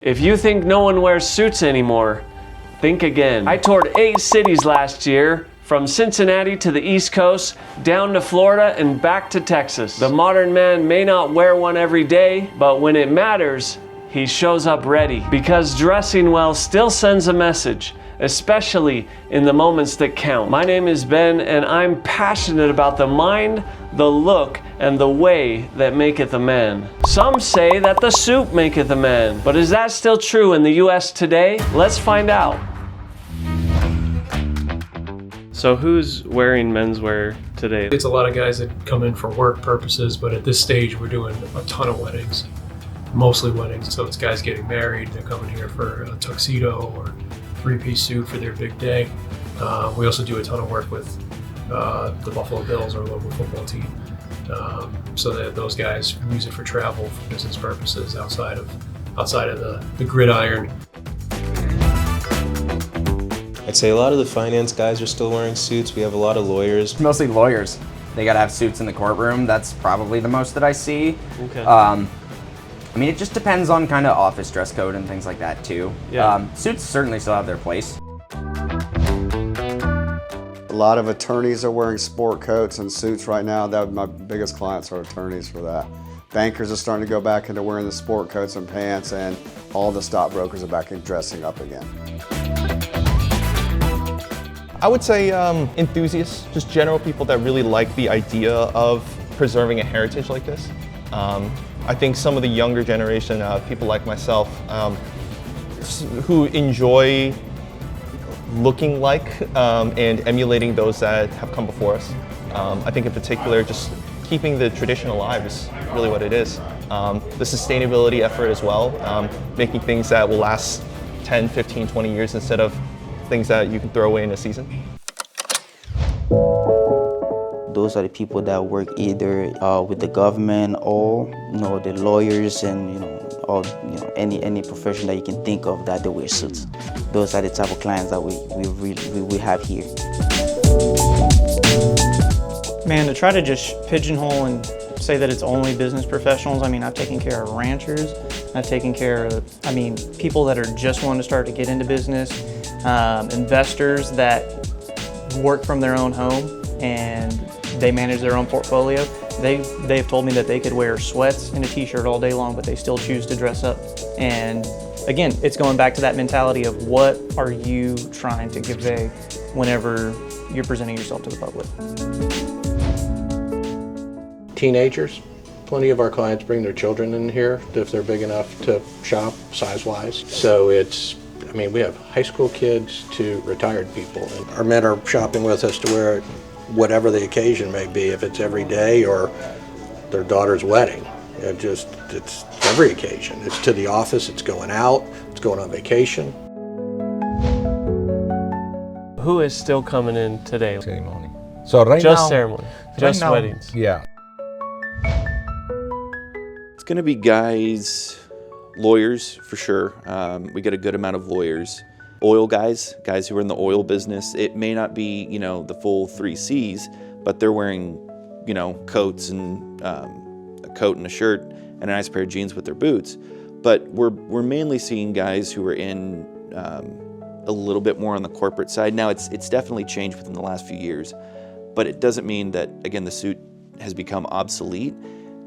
If you think no one wears suits anymore, think again. I toured 8 cities last year, from Cincinnati to the East Coast, down to Florida and back to Texas. The modern man may not wear one every day, but when it matters, he shows up ready. Because dressing well still sends a message, especially in the moments that count. My name is Ben, and I'm passionate about the mind, the look, and the way that maketh a man. Some say that the suit maketh a man, but is that still true in the US today? Let's find out. So who's wearing menswear today? It's a lot of guys that come in for work purposes, but at this stage we're doing a ton of weddings, mostly weddings. So it's guys getting married, they're coming here for a tuxedo or 3-piece suit for their big day. We also do a ton of work with the Buffalo Bills, our local football team. So that those guys use it for travel, for business purposes outside of the gridiron. I'd say a lot of the finance guys are still wearing suits. We have a lot of lawyers. Mostly lawyers. They gotta have suits in the courtroom. That's probably the most that I see. Okay. I mean, it just depends on kind of office dress code and things like that too. Yeah. Suits certainly still have their place. A lot of attorneys are wearing sport coats and suits right now. My biggest clients are attorneys for that. Bankers are starting to go back into wearing the sport coats and pants, and all the stockbrokers are back in dressing up again. I would say enthusiasts, just general people that really like the idea of preserving a heritage like this. I think some of the younger generation, people like myself, who enjoy looking like and emulating those that have come before us. I think in particular, just keeping the tradition alive is really what it is. The sustainability effort as well, making things that will last 10, 15, 20 years instead of things that you can throw away in a season. Those are the people that work either with the government or the lawyers and any profession that you can think of that they wear suits. Those are the type of clients that we have here. Man, to try to just pigeonhole and say that it's only business professionals, I mean, I've taken care of ranchers, I've taken care of, people that are just wanting to start to get into business, investors that work from their own home and they manage their own portfolio. They've told me that they could wear sweats and a t-shirt all day long, but they still choose to dress up. And again, it's going back to that mentality of what are you trying to convey whenever you're presenting yourself to the public. Teenagers. Plenty of our clients bring their children in here if they're big enough to shop size-wise. So we have high school kids to retired people. And our men are shopping with us to wear it whatever the occasion may be, if it's every day or their daughter's wedding. It's every occasion. It's to the office, it's going out, it's going on vacation. Who is still coming in today? Ceremony. So right Just now, ceremony, just now, weddings. Yeah. It's gonna be guys, lawyers for sure. We get a good amount of lawyers. Oil guys who are in the oil business. It may not be, the full 3 C's, but they're wearing, coats and a coat and a shirt and a nice pair of jeans with their boots. But we're mainly seeing guys who are in a little bit more on the corporate side. Now it's definitely changed within the last few years, but it doesn't mean that, again, the suit has become obsolete.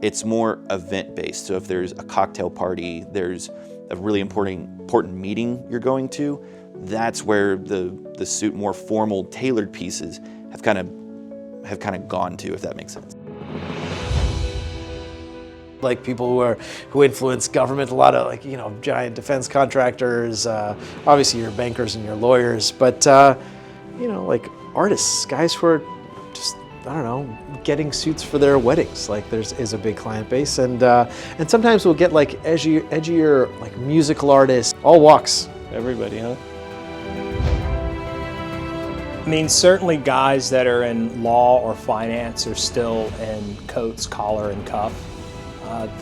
It's more event-based. So if there's a cocktail party, there's a really important meeting you're going to, that's where the suit, more formal, tailored pieces have kind of gone to, if that makes sense. Like people who influence government, a lot of giant defense contractors, obviously your bankers and your lawyers, but like artists, guys who are just, getting suits for their weddings. Like is a big client base, and sometimes we'll get like edgier like musical artists, all walks. Everybody, huh? I mean, certainly guys that are in law or finance are still in coats, collar, and cuff,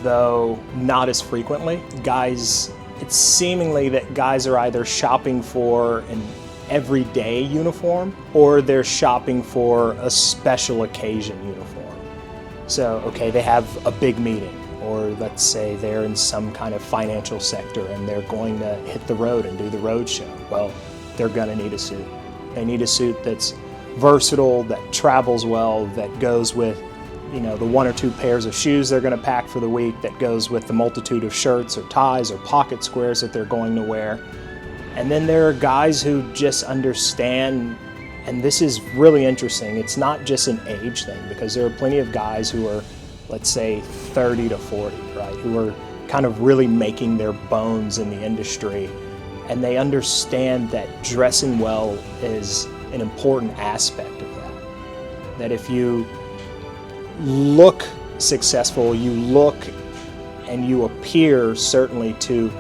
though not as frequently. It's seemingly that guys are either shopping for an everyday uniform or they're shopping for a special occasion uniform. So, okay, they have a big meeting or let's say they're in some kind of financial sector and they're going to hit the road and do the road show. Well, they're gonna need a suit. They need a suit that's versatile, that travels well, that goes with, you know, the 1 or 2 pairs of shoes they're gonna pack for the week, that goes with the multitude of shirts or ties or pocket squares that they're going to wear. And then there are guys who just understand, and this is really interesting, it's not just an age thing, because there are plenty of guys who are, let's say, 30 to 40, right, who are kind of really making their bones in the industry, and they understand that dressing well is an important aspect of that. That if you look successful, you look and you appear certainly to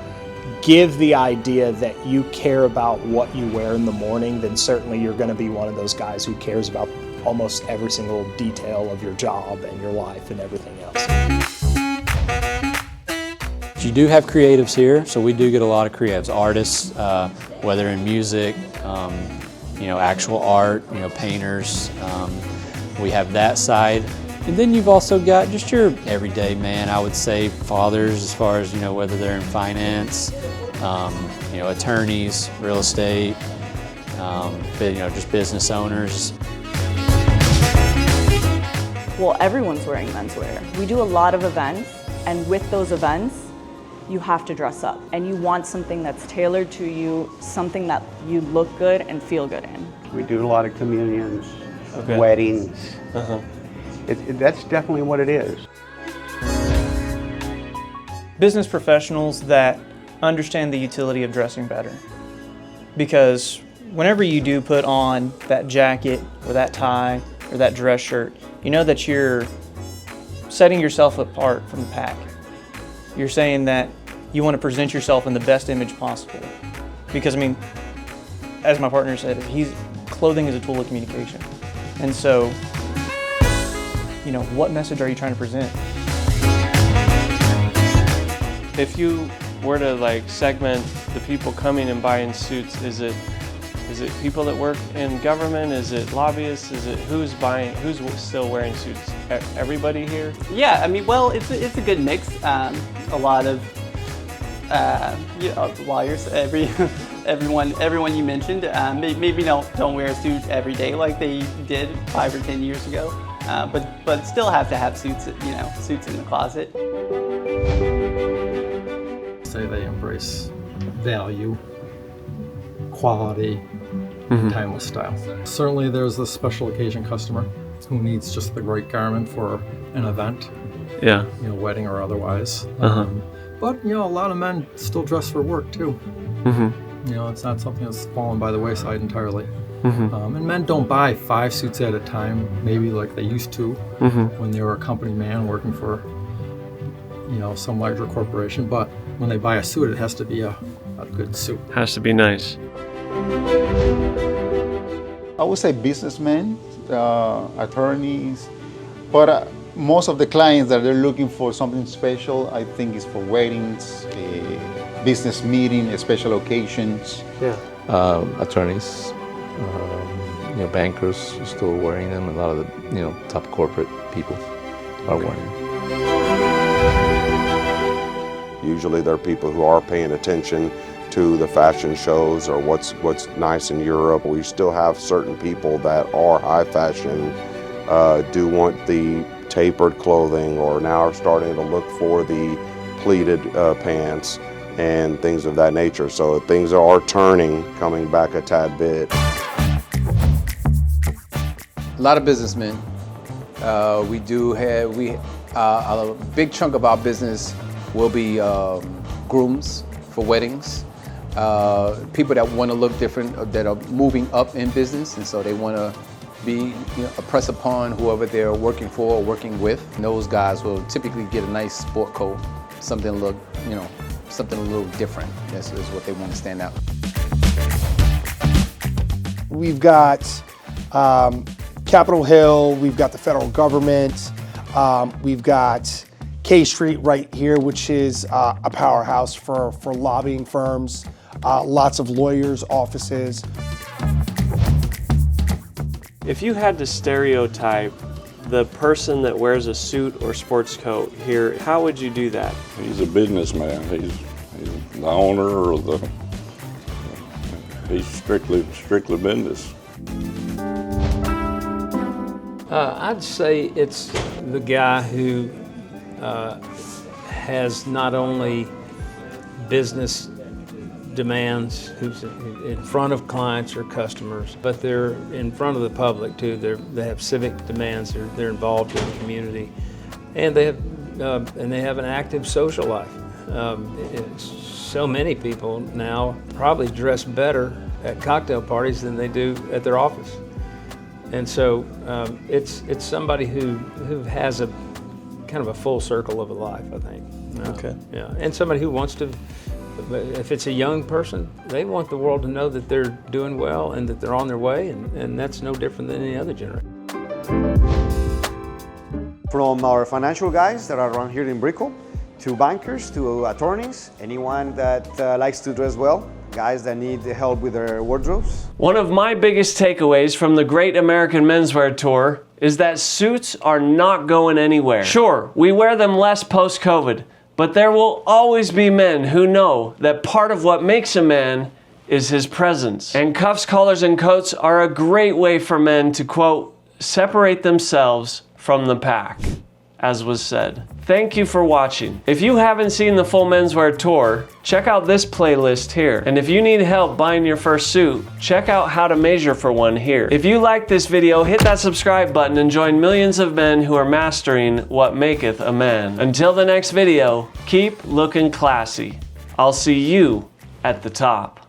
give the idea that you care about what you wear in the morning, then certainly you're going to be one of those guys who cares about almost every single detail of your job and your life and everything else. You do have creatives here, so we do get a lot of creatives, artists, whether in music, you know, actual art, you know, painters. We have that side. And then you've also got just your everyday man, I would say, fathers, as far as, you know, whether they're in finance, you know, attorneys, real estate, you know, just business owners. Well, everyone's wearing menswear. We do a lot of events, and with those events, you have to dress up. And you want something that's tailored to you, something that you look good and feel good in. We do a lot of communions, weddings. That's definitely what it is. Business professionals that understand the utility of dressing better. Because whenever you do put on that jacket or that tie or that dress shirt, you know that you're setting yourself apart from the pack. You're saying that you want to present yourself in the best image possible. Because, I mean, as my partner said, clothing is a tool of communication. And so, you know, what message are you trying to present? If you were to like segment the people coming and buying suits, is it people that work in government? Is it lobbyists? Is it who's still wearing suits? Everybody here? Yeah, I mean, well, it's a good mix. A lot of you know, lawyers. Everyone you mentioned. Maybe don't wear a suit every day like they did 5 or 10 years ago. But still have to have suits, you know, suits in the closet. Say they embrace value, quality, timeless style. Certainly there's the special occasion customer who needs just the right garment for an event. Yeah. You know, wedding or otherwise. But, you know, a lot of men still dress for work too. You know, it's not something that's fallen by the wayside entirely. And men don't buy 5 suits at a time, maybe like they used to when they were a company man working for, you know, some larger corporation. But when they buy a suit, it has to be a good suit. Has to be nice. I would say businessmen, attorneys, but most of the clients that they're looking for something special, I think is for weddings, business meeting, special occasions. Yeah. Attorneys. You know, bankers are still wearing them. A lot of the, you know, top corporate people are wearing them. Usually they're people who are paying attention to the fashion shows or what's nice in Europe. We still have certain people that are high fashion, do want the tapered clothing, or now are starting to look for the pleated pants and things of that nature. So things are turning, coming back a tad bit. A lot of businessmen. We do have, a big chunk of our business will be grooms for weddings. People that want to look different, that are moving up in business, and so they want to be, you know, impress upon whoever they're working for or working with. And those guys will typically get a nice sport coat, something look, you know, something a little different. This is what they want to stand out. We've got Capitol Hill, we've got the federal government, we've got K Street right here, which is a powerhouse for lobbying firms, lots of lawyers' offices. If you had to stereotype the person that wears a suit or sports coat here, how would you do that? He's a businessman. He's the owner or he's strictly business. I'd say it's the guy who has not only business demands, who's in front of clients or customers, but they're in front of the public too. They have civic demands. They're involved in the community, and they have an active social life. So many people now probably dress better at cocktail parties than they do at their office, and so it's somebody who has a kind of a full circle of a life, I think. Okay. Yeah, and somebody who wants to. If it's a young person, they want the world to know that they're doing well and that they're on their way, and that's no different than any other generation. From our financial guys that are around here in Brickell, to bankers, to attorneys, anyone that likes to dress well, guys that need help with their wardrobes. One of my biggest takeaways from the Great American Menswear Tour is that suits are not going anywhere. Sure, we wear them less post-COVID, but there will always be men who know that part of what makes a man is his presence. And cuffs, collars, and coats are a great way for men to, quote, separate themselves from the pack, as was said. Thank you for watching. If you haven't seen the full menswear tour, check out this playlist here. And if you need help buying your first suit, check out how to measure for one here. If you like this video, hit that subscribe button and join millions of men who are mastering what maketh a man. Until the next video, keep looking classy. I'll see you at the top.